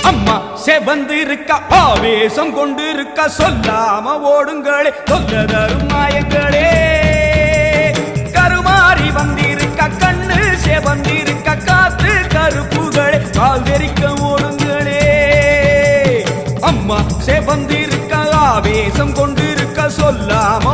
அம்மா செவந்திருக்க ஆவேசம் கொண்டிருக்க சொல்லாம ஓடுங்களே சொல்ல தரும் நாயங்களே கருமாறி வந்திருக்க கண்ணு செவந்திருக்க காத்து கருப்புகளே கால் தெரிக்க ஓடுங்களே அம்மா செவந்திருக்க ஆவேசம் கொண்டிருக்க சொல்லாம